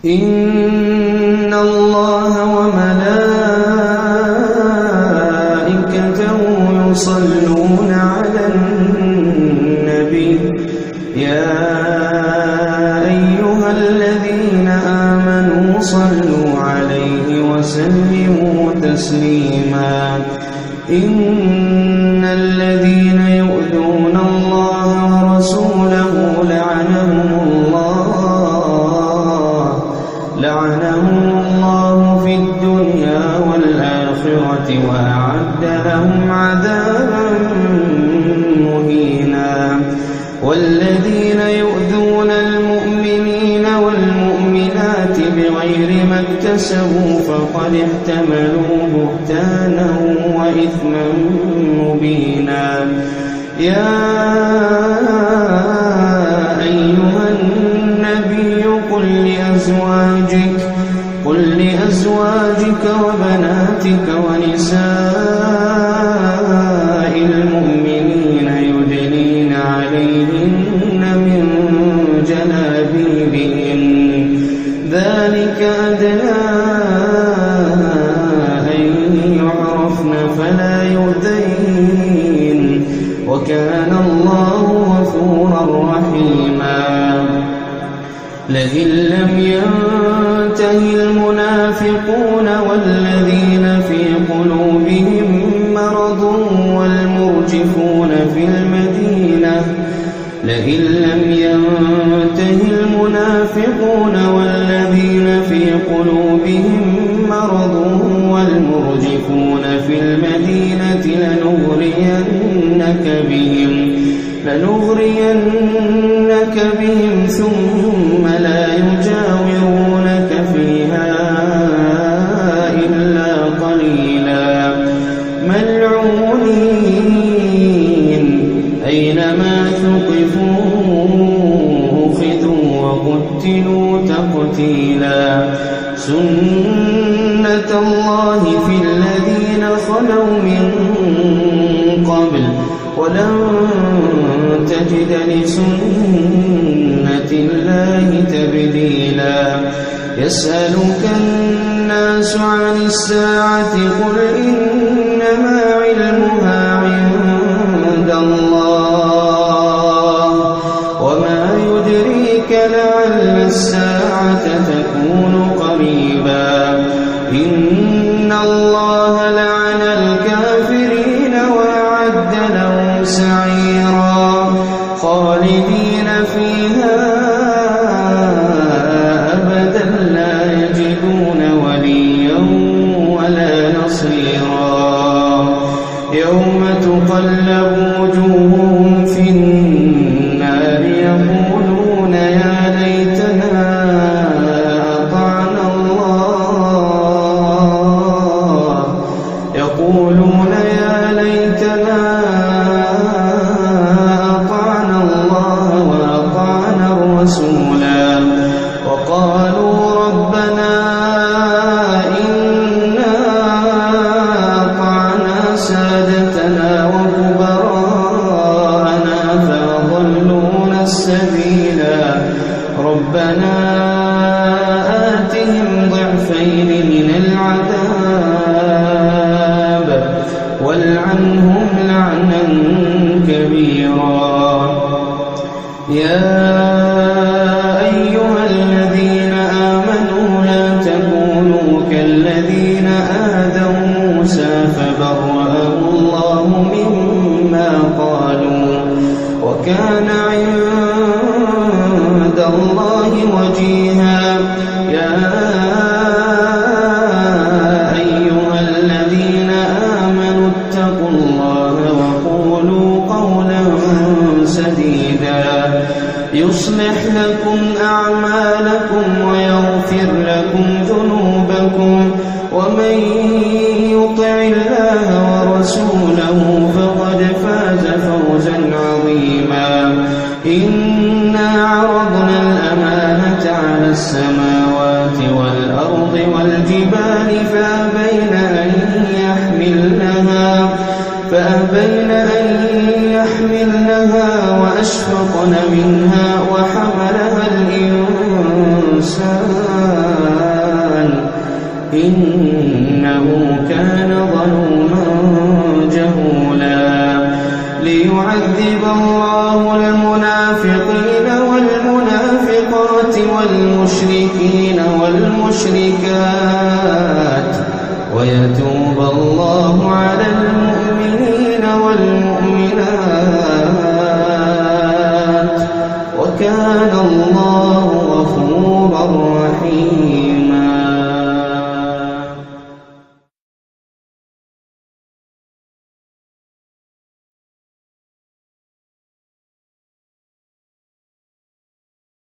إن الله وملائكته يصلون على النبي يا أيها الذين آمنوا صلوا عليه وسلموا تسليما إن الذين يؤذون الله ورسوله لعنهم الله في الدنيا والآخرة وأعد لهم عذابا مهينا والذين يؤذون المؤمنين والمؤمنات بغير ما اكتسبوا فقد احتملوا بهتانا وإثما مبينا يا أيها النبي قل لأزواجك وبناتك ونساء المؤمنين يدنين عليهن من جلابيبهن ذلك أدنى أن يعرفن فلا يؤذين وكان الله غفورا رحيما لئن لم ينته المنافقون والذين في قلوبهم مرض والمرجفون في المدينة لئن لم ينته المنافقون والذين في قلوبهم مرض والمرجفون في المدينة لنغرينك بهم ثم لا يجاورونك فيها إلا قليلا ملعونين أينما ثقفوا أخذوا وقتلوا تقتيلا سنة الله في الذين خلوا من قبل ولن تجد لسنة الله تبديلا يسألك الناس عن الساعة قل إنما علمها عند الله وما يدريك لعل الساعة تكون قريبا إن الله لعن الكافرين وأعد لهم سعيرا خالدين فيها أبدا لا يجدون وليا ولا نصيرا يوم تقلب وجوههم في النار يقولون يا ليتنا أطعنا الله وأطعنا الرسولا وقالوا ربنا إنا أطعنا سادتنا وكبراءنا فأضلونا السبيلا ربنا آتهم ضعفين من العذاب والعنهم لعنا كبيرا يا أيها الذين آمنوا لا تكونوا كالذين آذوا موسى فبرأه الله مما قالوا وكان عند الله وجيها يا أيها الذين آمنوا اتقوا الله وقولوا قولا سديدا يصلح لكم أعمالكم ويغفر لكم ذنوبكم ومن يطع الله ورسوله فقد فاز فوزا عظيما إنا عرضنا الأمانة على السماوات والأرض والجبال فأبين أن يحملنها وأشفقن منها وحملها الإنسان إنه كان ظلوما جهولا ليعذب الله المنافقين والمنافقات والمشركين والمشركات ويتوب الله على المؤمنين والمؤمنات وكان الله